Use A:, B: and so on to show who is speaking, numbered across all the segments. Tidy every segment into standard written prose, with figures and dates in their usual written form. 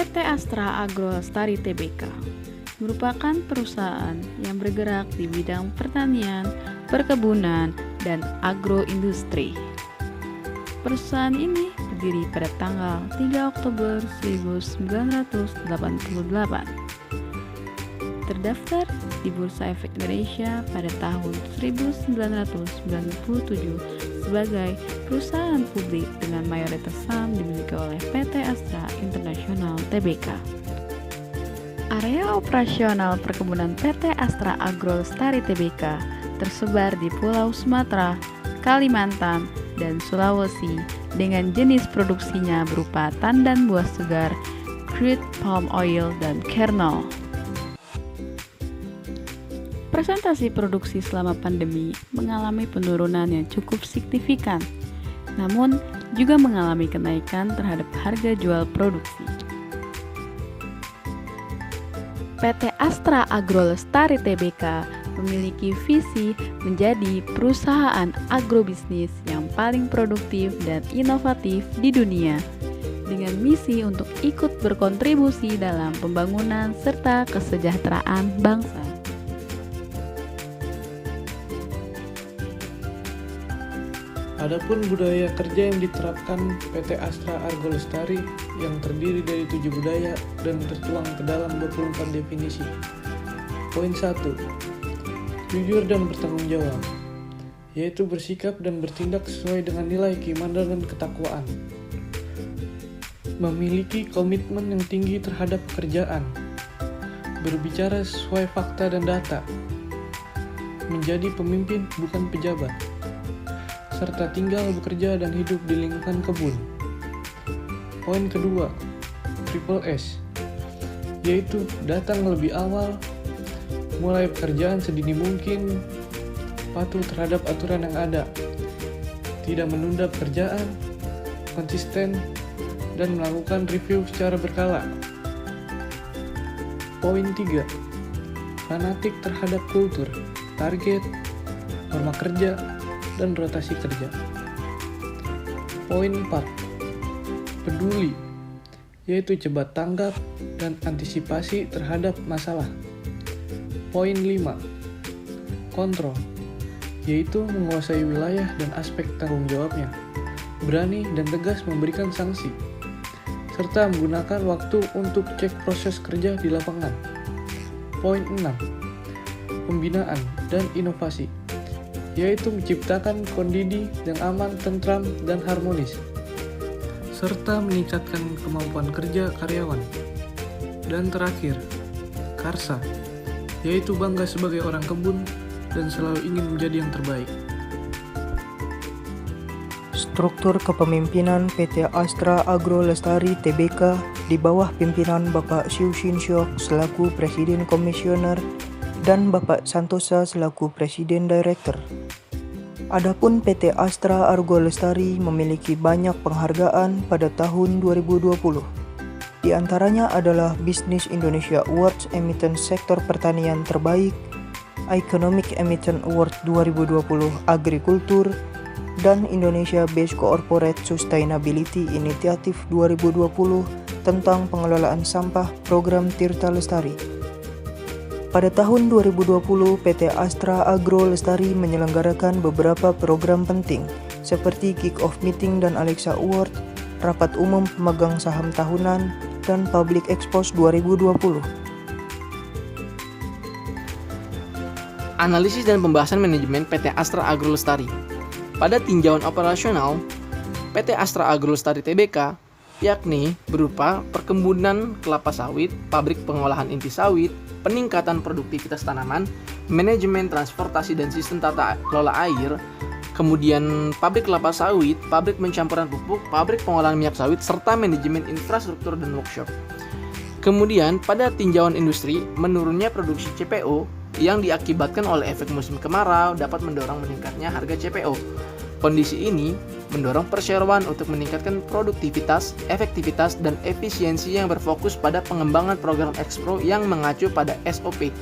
A: PT Astra Agro Lestari Tbk merupakan perusahaan yang bergerak di bidang pertanian, perkebunan, dan agroindustri. Perusahaan ini berdiri pada tanggal 3 Oktober 1988. Terdaftar di Bursa Efek Indonesia pada tahun 1997 sebagai perusahaan publik dengan mayoritas saham dimiliki oleh PT Astra International Tbk. Area operasional perkebunan PT Astra Agro Lestari Tbk tersebar di Pulau Sumatera, Kalimantan, dan Sulawesi dengan jenis produksinya berupa tandan buah segar, crude palm oil, dan kernel. Presentasi produksi selama pandemi mengalami penurunan yang cukup signifikan, namun juga mengalami kenaikan terhadap harga jual produksi. PT Astra Agro Lestari Tbk memiliki visi menjadi perusahaan agrobisnis yang paling produktif dan inovatif di dunia, dengan misi untuk ikut berkontribusi dalam pembangunan serta kesejahteraan bangsa.
B: Adapun budaya kerja yang diterapkan PT Astra Agro Lestari yang terdiri dari 7 budaya dan tertuang ke dalam 24 definisi. Poin 1. Jujur dan bertanggung jawab, yaitu bersikap dan bertindak sesuai dengan nilai keimanan dan ketakwaan. Memiliki komitmen yang tinggi terhadap pekerjaan. Berbicara sesuai fakta dan data. Menjadi pemimpin bukan pejabat. Serta tinggal, bekerja, dan hidup di lingkungan kebun. Poin kedua, triple S, yaitu datang lebih awal, mulai pekerjaan sedini mungkin, patuh terhadap aturan yang ada, tidak menunda pekerjaan, konsisten, dan melakukan review secara berkala. Poin 3, fanatik terhadap kultur, target, norma kerja, dan rotasi kerja. Poin 4, peduli, yaitu cepat tanggap dan antisipasi terhadap masalah. Poin 5, kontrol, yaitu menguasai wilayah dan aspek tanggung jawabnya, berani dan tegas memberikan sanksi, serta menggunakan waktu untuk cek proses kerja di lapangan. Poin 6, pembinaan dan inovasi, yaitu menciptakan kondisi yang aman, tentram, dan harmonis, serta meningkatkan kemampuan kerja karyawan. Dan terakhir, karsa, yaitu bangga sebagai orang kebun dan selalu ingin menjadi yang terbaik.
C: Struktur kepemimpinan PT Astra Agro Lestari Tbk di bawah pimpinan Bapak Siu Shin Syok selaku Presiden Komisioner dan Bapak Santosa selaku Presiden Director. Adapun PT Astra Agro Lestari memiliki banyak penghargaan pada tahun 2020. Di antaranya adalah Business Indonesia Awards Emiten Sektor Pertanian Terbaik, Economic Emiten Award 2020 Agrikultur, dan Indonesia Best Corporate Sustainability Initiative 2020 tentang pengelolaan sampah program Tirta Lestari. Pada tahun 2020, PT Astra Agro Lestari menyelenggarakan beberapa program penting seperti Kick-Off Meeting dan Alexa Award, Rapat Umum Pemegang Saham Tahunan, dan Public Expos 2020.
D: Analisis dan pembahasan manajemen PT Astra Agro Lestari. Pada tinjauan operasional, PT Astra Agro Lestari Tbk yakni berupa perkebunan kelapa sawit, pabrik pengolahan inti sawit, peningkatan produktivitas tanaman, manajemen transportasi dan sistem tata kelola air, kemudian pabrik kelapa sawit, pabrik pencampuran pupuk, pabrik pengolahan minyak sawit, serta manajemen infrastruktur dan workshop. Kemudian pada tinjauan industri, menurunnya produksi CPO yang diakibatkan oleh efek musim kemarau dapat mendorong meningkatnya harga CPO. Kondisi ini mendorong perseroan untuk meningkatkan produktivitas, efektivitas, dan efisiensi yang berfokus pada pengembangan program Expro yang mengacu pada SOP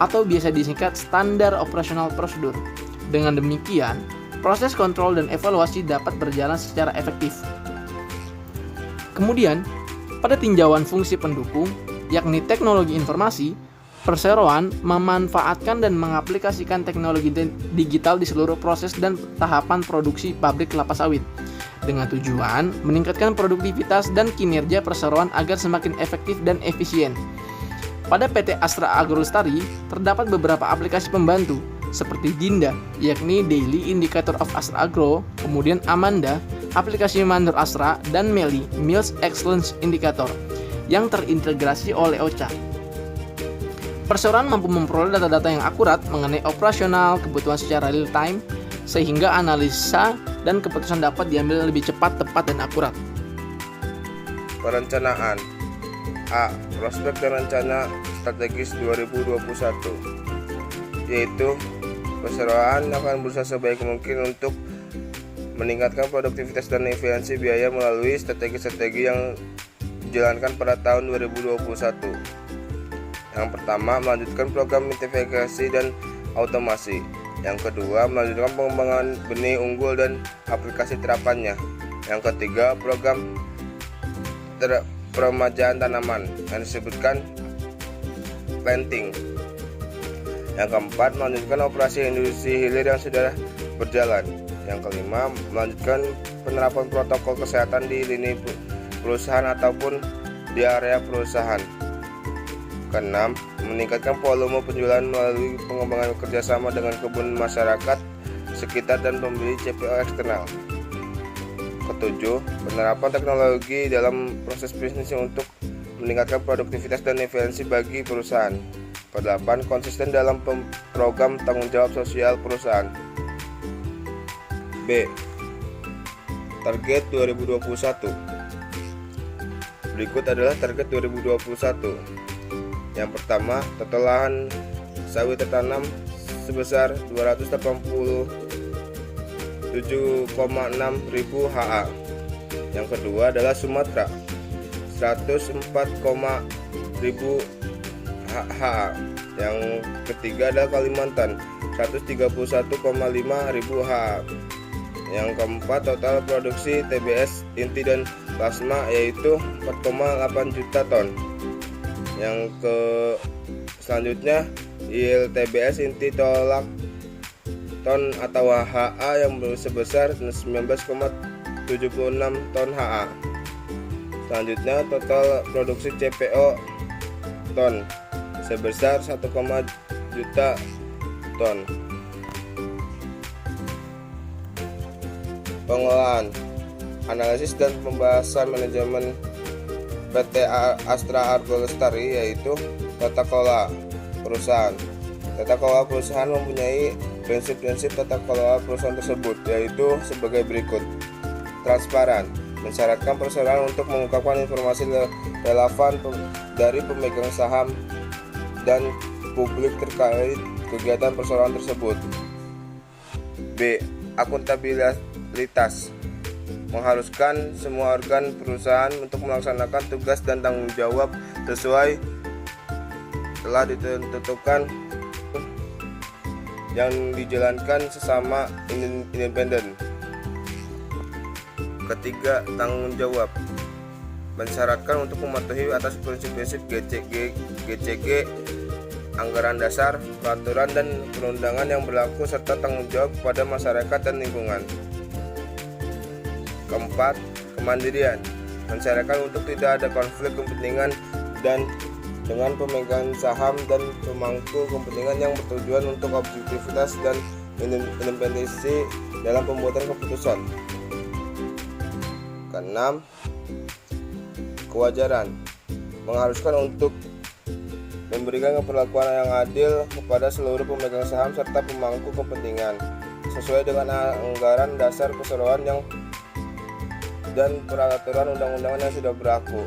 D: atau biasa disingkat Standar Operasional Prosedur. Dengan demikian, proses kontrol dan evaluasi dapat berjalan secara efektif. Kemudian, Pada tinjauan fungsi pendukung, yakni teknologi informasi, perseroan memanfaatkan dan mengaplikasikan teknologi digital di seluruh proses dan tahapan produksi pabrik kelapa sawit dengan tujuan meningkatkan produktivitas dan kinerja perseroan agar semakin efektif dan efisien. Pada PT Astra Agro Lestari terdapat beberapa aplikasi pembantu seperti Dinda, yakni Daily Indicator of Astra Agro, kemudian Amanda, aplikasi Mandor Astra, dan Meli, Mills Excellence Indicator, yang terintegrasi oleh OCA. Perseroan mampu memperoleh data-data yang akurat mengenai operasional kebutuhan secara real time, sehingga analisa dan keputusan dapat diambil lebih cepat, tepat, dan akurat.
E: Perencanaan A. Prospek dan rencana strategis 2021, yaitu perseroan akan berusaha sebaik mungkin untuk meningkatkan produktivitas dan efisiensi biaya melalui strategi-strategi yang dijalankan pada tahun 2021. Yang pertama, melanjutkan program identifikasi dan otomasi. Yang kedua, melanjutkan pengembangan benih unggul dan aplikasi terapannya. Yang ketiga, program peremajaan tanaman yang disebutkan planting. Yang keempat, melanjutkan operasi industri hilir yang sudah berjalan. Yang kelima, melanjutkan penerapan protokol kesehatan di lini perusahaan ataupun di area perusahaan. Keenam, meningkatkan volume penjualan melalui pengembangan kerjasama dengan kebun masyarakat sekitar dan pembeli CPO eksternal. Ketujuh, penerapan teknologi dalam proses bisnis untuk meningkatkan produktivitas dan efisiensi bagi perusahaan. Kedelapan, konsisten dalam program tanggung jawab sosial perusahaan. B. Target 2021. Berikut adalah target 2021. Yang pertama, total lahan sawit tertanam sebesar 287,6 ribu ha. Yang kedua adalah Sumatera 104,000 ha. Yang ketiga adalah Kalimantan 131,5 ribu ha. Yang keempat, total produksi TBS inti dan plasma yaitu 4,8 juta ton. Yang selanjutnya yield TBS inti tolak ton atau HA yang sebesar 19,76 ton HA. Selanjutnya total produksi CPO ton sebesar 1, juta ton. Pengelolaan, analisis dan pembahasan manajemen PT Astra Agro Lestari yaitu tata kelola perusahaan. Tata kelola perusahaan mempunyai prinsip-prinsip tata kelola perusahaan tersebut, yaitu sebagai berikut. Transparan, mensyaratkan perseroan untuk mengungkapkan informasi relevan dari pemegang saham dan publik terkait kegiatan perseroan tersebut. B. Akuntabilitas, mengharuskan semua organ perusahaan untuk melaksanakan tugas dan tanggung jawab sesuai telah ditentukan yang dijalankan sesama independen. Ketiga, tanggung jawab, mensyaratkan untuk mematuhi atas prinsip-prinsip GCG, anggaran dasar, peraturan dan perundangan yang berlaku serta tanggung jawab kepada masyarakat dan lingkungan. Keempat, kemandirian, mensyaratkan untuk tidak ada konflik kepentingan dan dengan pemegang saham dan pemangku kepentingan yang bertujuan untuk objektivitas dan independensi dalam pembuatan keputusan. Keenam, kewajaran, mengharuskan untuk memberikan perlakuan yang adil kepada seluruh pemegang saham serta pemangku kepentingan sesuai dengan anggaran dasar perseroan yang dan peraturan undang-undangan yang sudah berlaku.